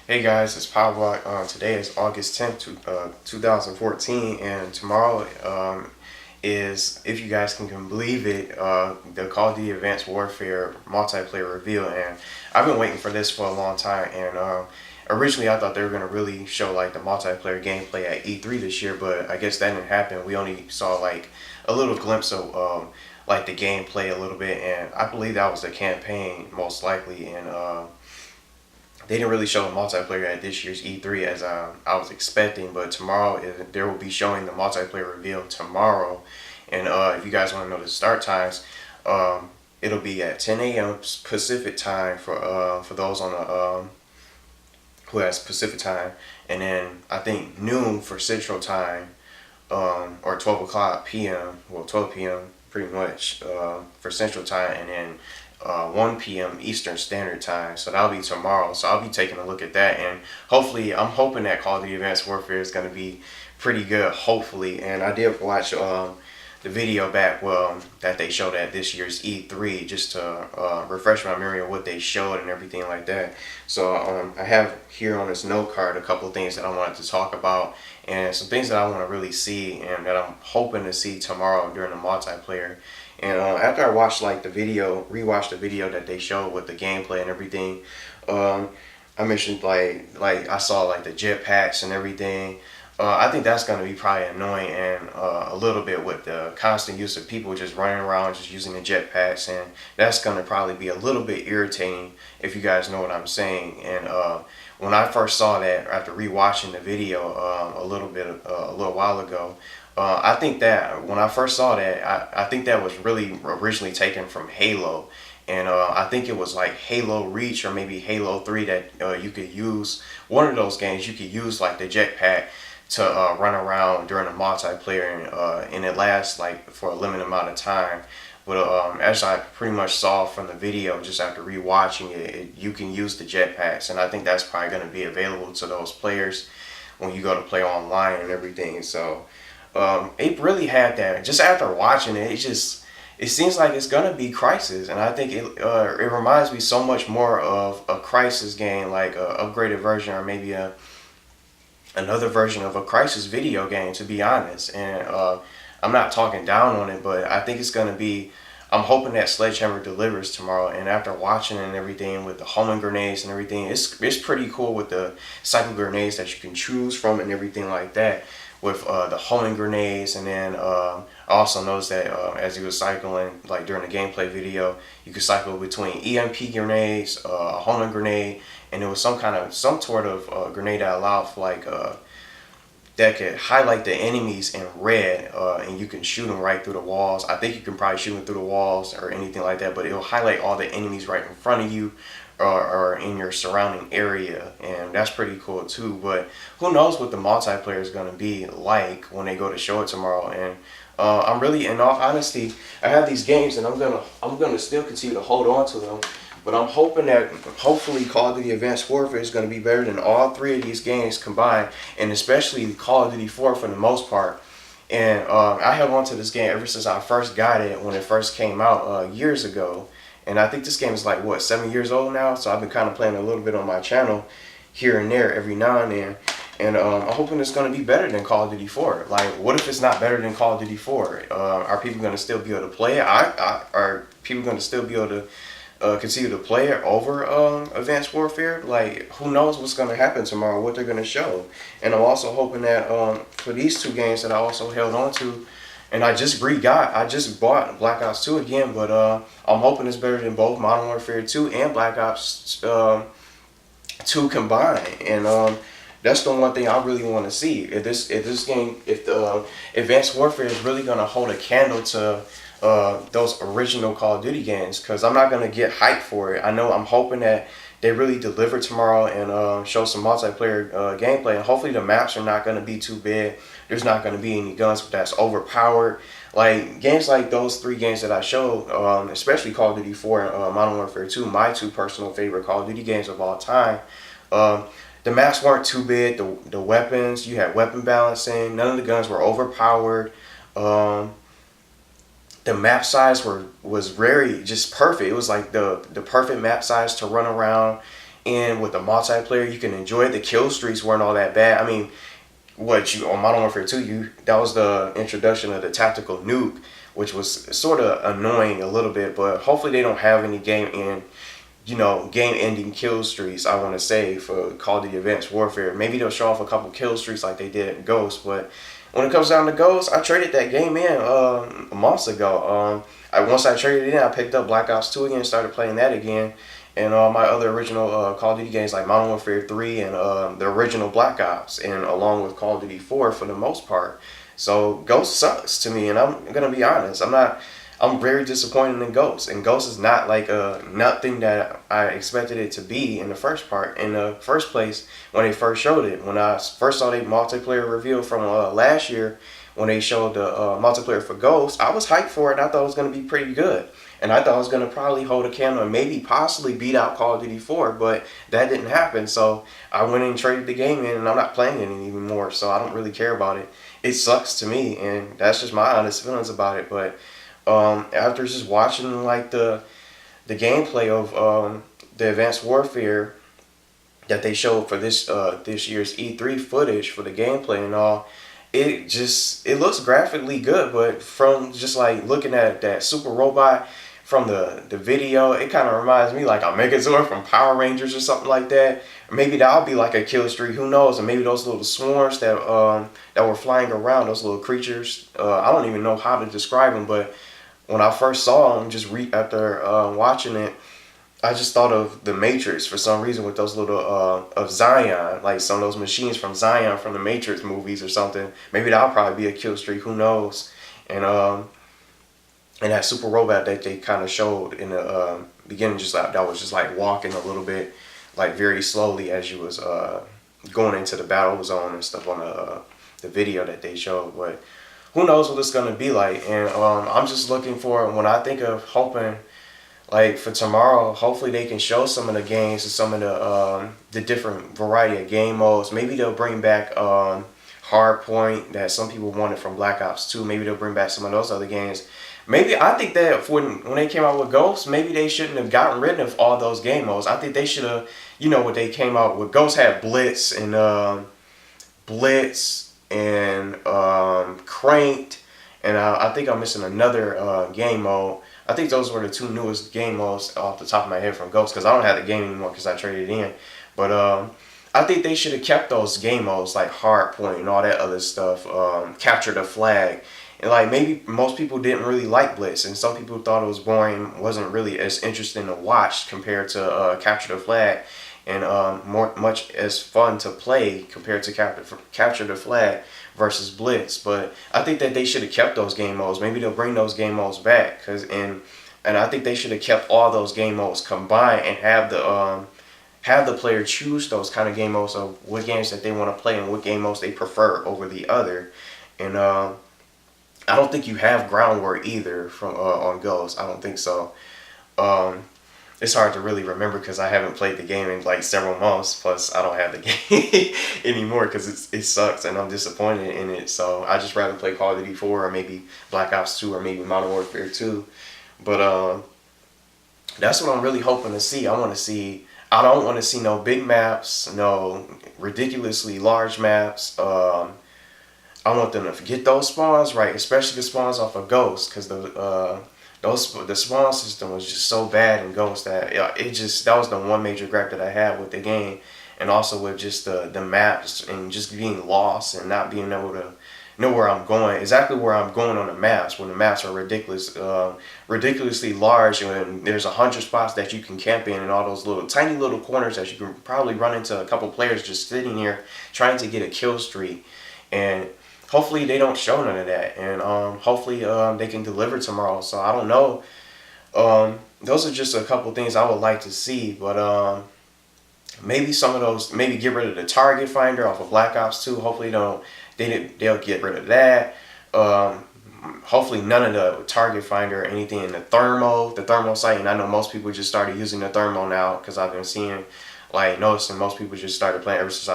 Hey guys, it's Pablo. Today is August 10th, 2014, and tomorrow is, if you guys can believe it, the Call of Duty Advanced Warfare multiplayer reveal. And I've been waiting for this for a long time. And originally, I thought they were going to really show like the multiplayer gameplay at E3 this year, but I guess that didn't happen. We only saw like a little glimpse of like the gameplay a little bit, and I believe that was the campaign most likely. And they didn't really show the multiplayer at this year's E3 as I was expecting, but tomorrow there will be showing the multiplayer reveal tomorrow. And if you guys want to know the start times, it'll be at 10 a.m. Pacific time for those on the who has Pacific time, and then I think noon for Central time, or 12 o'clock p.m. Well, 12 p.m. pretty much for Central time, and then 1 p.m. Eastern Standard Time. So that'll be tomorrow. So I'll be taking a look at that, and hopefully, I'm hoping that Call of Duty Advanced Warfare is going to be pretty good. Hopefully, and I did watch the video back that they showed at this year's E3 just to refresh my memory of what they showed and everything like that. So I have here on this note card a couple of things that I wanted to talk about and some things that I want to really see and that I'm hoping to see tomorrow during the multiplayer. And after I watched like the video, rewatched the video that they showed with the gameplay and everything, I mentioned like I saw like the jetpacks and everything. I think that's going to be probably annoying and a little bit with the constant use of people just running around just using the jetpacks, and that's going to probably be a little bit irritating if you guys know what I'm saying. And when I first saw that after rewatching the video a little while ago, I think that when I first saw that, I think that was really originally taken from Halo. And I think it was like Halo Reach or maybe Halo 3 that you could use. One of those games you could use like the jetpack to run around during a multiplayer, and it lasts like for a limited amount of time. But as I pretty much saw from the video just after rewatching it, you can use the jetpacks, and I think that's probably going to be available to those players when you go to play online and everything. So it really had that. Just after watching it, it seems like it's gonna be Crisis, and I think it reminds me so much more of a Crisis game, like a upgraded version or maybe another version of a Crisis video game, to be honest. And I'm not talking down on it, but I think it's gonna be. I'm hoping that Sledgehammer delivers tomorrow. And after watching it and everything with the homing grenades and everything, it's pretty cool with the cycle grenades that you can choose from and everything like that. With the homing grenades, and then I also noticed that as he was cycling, like during the gameplay video, you could cycle between EMP grenades, a homing grenade, and there was some sort of grenade that allowed for like that could highlight the enemies in red, and you can shoot them right through the walls. I think you can probably shoot them through the walls or anything like that, but it'll highlight all the enemies right in front of you or in your surrounding area, and that's pretty cool too. But who knows what the multiplayer is going to be like when they go to show it tomorrow. And I'm really, in all honesty, I have these games and I'm gonna still continue to hold on to them. But I'm hoping that hopefully Call of Duty Advanced Warfare is going to be better than all three of these games combined, and especially Call of Duty 4 for the most part. And I held on to this game ever since I first got it when it first came out years ago. And I think this game is like, what, 7 years old now? So I've been kind of playing a little bit on my channel here and there every now and then. And I'm hoping it's going to be better than Call of Duty 4. Like, what if it's not better than Call of Duty 4? Are people going to still be able to play it? Are people going to still be able to continue to play it over Advanced Warfare? Like, who knows what's going to happen tomorrow, what they're going to show. And I'm also hoping that for these two games that I also held on to, and I just bought Black Ops 2 again, but I'm hoping it's better than both Modern Warfare 2 and Black Ops 2 combined. And that's the one thing I really want to see. If the Advanced Warfare is really going to hold a candle to those original Call of Duty games, because I'm not going to get hyped for it. I'm hoping that they really deliver tomorrow and show some multiplayer gameplay, and hopefully the maps are not going to be too big. There's not going to be any guns that's overpowered. Like games like those three games that I showed, especially Call of Duty 4 and Modern Warfare 2, my two personal favorite Call of Duty games of all time. The maps weren't too big. The weapons, you had weapon balancing. None of the guns were overpowered. The map size was very just perfect. It was like the perfect map size to run around and with the multiplayer, you can enjoy it. The kill streaks weren't all that bad. I mean, what you on Modern Warfare 2, that was the introduction of the tactical nuke, which was sort of annoying a little bit, but hopefully they don't have any game-ending kill streaks, I want to say, for Call of Duty Advanced Warfare. Maybe they'll show off a couple kill streaks like they did at Ghost, but when it comes down to Ghost, I traded that game in months ago. Once I traded it in, I picked up Black Ops 2 again and started playing that again. And all my other original Call of Duty games like Modern Warfare 3 and the original Black Ops, and along with Call of Duty 4 for the most part. So Ghost sucks to me, and I'm going to be honest. I'm very disappointed in Ghost, and Ghost is not like nothing that I expected it to be in the first place when they first showed it. When I first saw the multiplayer reveal from last year, when they showed the multiplayer for Ghost, I was hyped for it, and I thought it was going to be pretty good. And I thought I was going to probably hold a candle and maybe possibly beat out Call of Duty 4, but that didn't happen. So I went and traded the game in, and I'm not playing it anymore, so I don't really care about it. It sucks to me, and that's just my honest feelings about it. But after just watching like the gameplay of the Advanced Warfare that they showed for this year's E3 footage for the gameplay and all, it looks graphically good, but from just like looking at that super robot from the video, it kind of reminds me like a Megazord from Power Rangers or something like that. Maybe that'll be like a kill streak, who knows? And maybe those little swarms that were flying around, those little creatures, I don't even know how to describe them, but when I first saw them, after watching it, I just thought of the Matrix for some reason, with those little of Zion, like some of those machines from Zion from the Matrix movies or something. Maybe that'll probably be a kill streak, who knows? And that super robot that they kind of showed in the beginning, that was just like walking a little bit, like very slowly as you was going into the battle zone and stuff on the video that they showed. But who knows what it's gonna be like? And I'm just looking for, when I think of hoping, like for tomorrow, hopefully they can show some of the games and some of the different variety of game modes. Maybe they'll bring back Hardpoint that some people wanted from Black Ops 2. Maybe they'll bring back some of those other games. Maybe I think that when they came out with Ghost, maybe they shouldn't have gotten rid of all those game modes. I think they should have, what they came out with. Ghost had Blitz and Cranked, and I think I'm missing another game mode. I think those were the two newest game modes off the top of my head from Ghost, because I don't have the game anymore because I traded it in. But I think they should have kept those game modes like Hardpoint and all that other stuff, Capture the Flag. And like maybe most people didn't really like Blitz, and some people thought it was boring, wasn't really as interesting to watch compared to Capture the Flag, and much as fun to play compared to Capture the Flag versus Blitz. But I think that they should have kept those game modes. Maybe they'll bring those game modes back, and I think they should have kept all those game modes combined and have the player choose those kind of game modes of what games that they want to play and what game modes they prefer over the other. And I don't think you have ground war either from on Ghost. I don't think so. It's hard to really remember because I haven't played the game in like several months. Plus, I don't have the game anymore because it sucks and I'm disappointed in it. So I just rather play Call of Duty 4 or maybe Black Ops 2 or maybe Modern Warfare 2. But that's what I'm really hoping to see. I don't want to see no big maps, no ridiculously large maps. I want them to get those spawns right, especially the spawns off of Ghost, because the spawn system was just so bad in Ghost that that was the one major gripe that I had with the game, and also with just the maps and just being lost and not being able to know where I'm going, exactly where I'm going on the maps, when the maps are ridiculously large, and there's 100 spots that you can camp in, and all those tiny little corners that you can probably run into a couple players just sitting here trying to get a kill streak. And hopefully they don't show none of that, and hopefully they can deliver tomorrow. So I don't know. Those are just a couple things I would like to see, but maybe some of those, maybe get rid of the target finder off of Black Ops 2. Hopefully they'll get rid of that. Hopefully none of the target finder or anything in the thermal sight. And I know most people just started using the thermal now, because I've been noticing most people just started playing ever since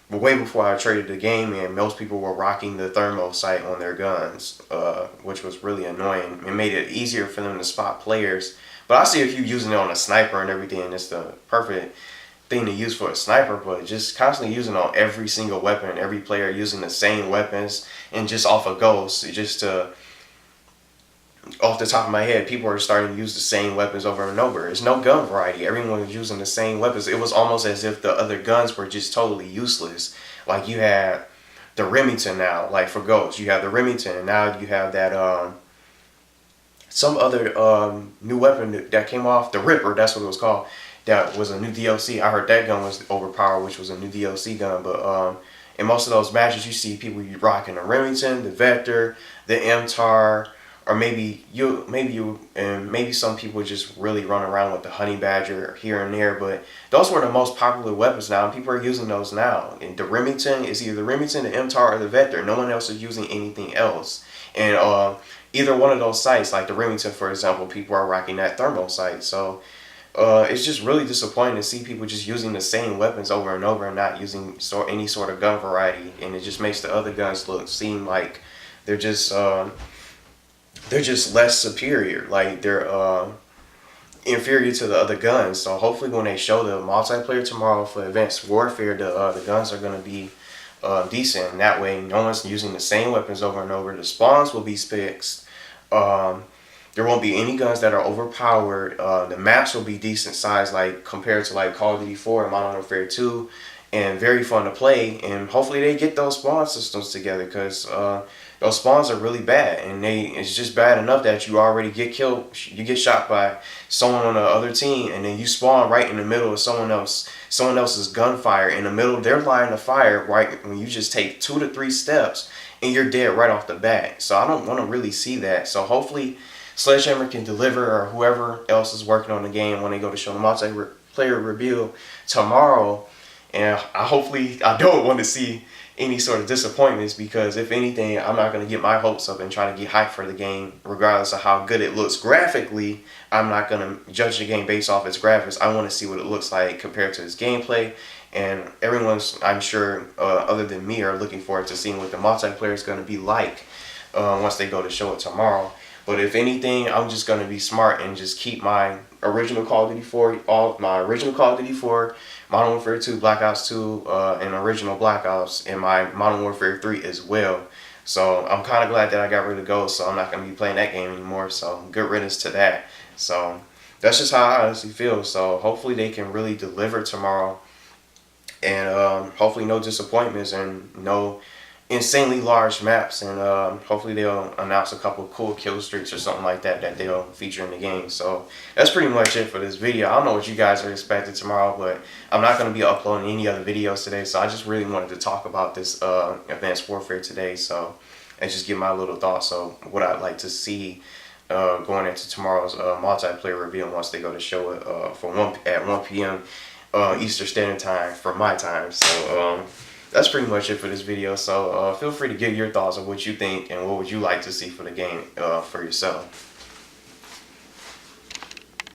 but way before I traded the game in. Most people were rocking the thermal sight on their guns, which was really annoying. It made it easier for them to spot players, But I see if you using it on a sniper and everything, and it's the perfect thing to use for a sniper. But just constantly using it on every single weapon, every player using the same weapons, and just off of ghosts, just to off the top of my head, people are starting to use the same weapons over and over. There's no gun variety. Everyone was using the same weapons. It was almost as if the other guns were just totally useless. Like you had the Remington now, like for Ghost, you have the Remington, and now you have that some other new weapon that came off, the Ripper. That's what it was called. That was a new DLC. I heard that gun was overpowered, which was a new DLC gun. But in most of those matches, you see people rocking the Remington, the Vector, the MTAR. Or maybe maybe some people just really run around with the Honey Badger here and there, but those were the most popular weapons now, and people are using those now. And the Remington is either the Remington, the MTAR, or the Vector. No one else is using anything else. And either one of those sights, like the Remington, for example, people are rocking that thermal sight. So it's just really disappointing to see people just using the same weapons over and over and not using any sort of gun variety, and it just makes the other guns seem like they're just less superior, like they're inferior to the other guns. So hopefully when they show the multiplayer tomorrow for Advanced Warfare, the guns are going to be decent, and that way no one's using the same weapons over and over. The spawns will be fixed. There won't be any guns that are overpowered. The maps will be decent size, like compared to like Call of Duty 4 and Modern Warfare 2, and very fun to play. And hopefully they get those spawn systems together, because those spawns are really bad, and it's just bad enough that you already get killed. You get shot by someone on the other team, and then you spawn right in the middle of someone else's gunfire, in the middle of their line of fire, right when you just take 2 to 3 steps and you're dead right off the bat. So I don't want to really see that. So hopefully Sledgehammer can deliver, or whoever else is working on the game, when they go to show the multiplayer reveal tomorrow. And I don't want to see any sort of disappointments, because if anything, I'm not going to get my hopes up and try to get hyped for the game regardless of how good it looks graphically. I'm not going to judge the game based off its graphics. I want to see what it looks like compared to its gameplay, and everyone's, I'm sure, other than me, are looking forward to seeing what the multiplayer is going to be like once they go to show it tomorrow. But if anything, I'm just going to be smart and just keep my original Call of Duty 4, Modern Warfare 2, Black Ops 2, and original Black Ops, and my Modern Warfare 3 as well. So I'm kind of glad that I got rid of Ghost, so I'm not going to be playing that game anymore. So good riddance to that. So that's just how I honestly feel. So hopefully they can really deliver tomorrow, and hopefully no disappointments and no insanely large maps, and hopefully they'll announce a couple of cool kill streaks or something like that they'll feature in the game. So that's pretty much it for this video. I don't know what you guys are expecting tomorrow, but I'm not going to be uploading any other videos today, so I just really wanted to talk about this Advanced Warfare today, so and just give my little thoughts of what I'd like to see going into tomorrow's multiplayer reveal once they go to show it at 1 p.m. Eastern Standard Time for my time. So that's pretty much it for this video. So feel free to give your thoughts on what you think and what would you like to see for the game for yourself.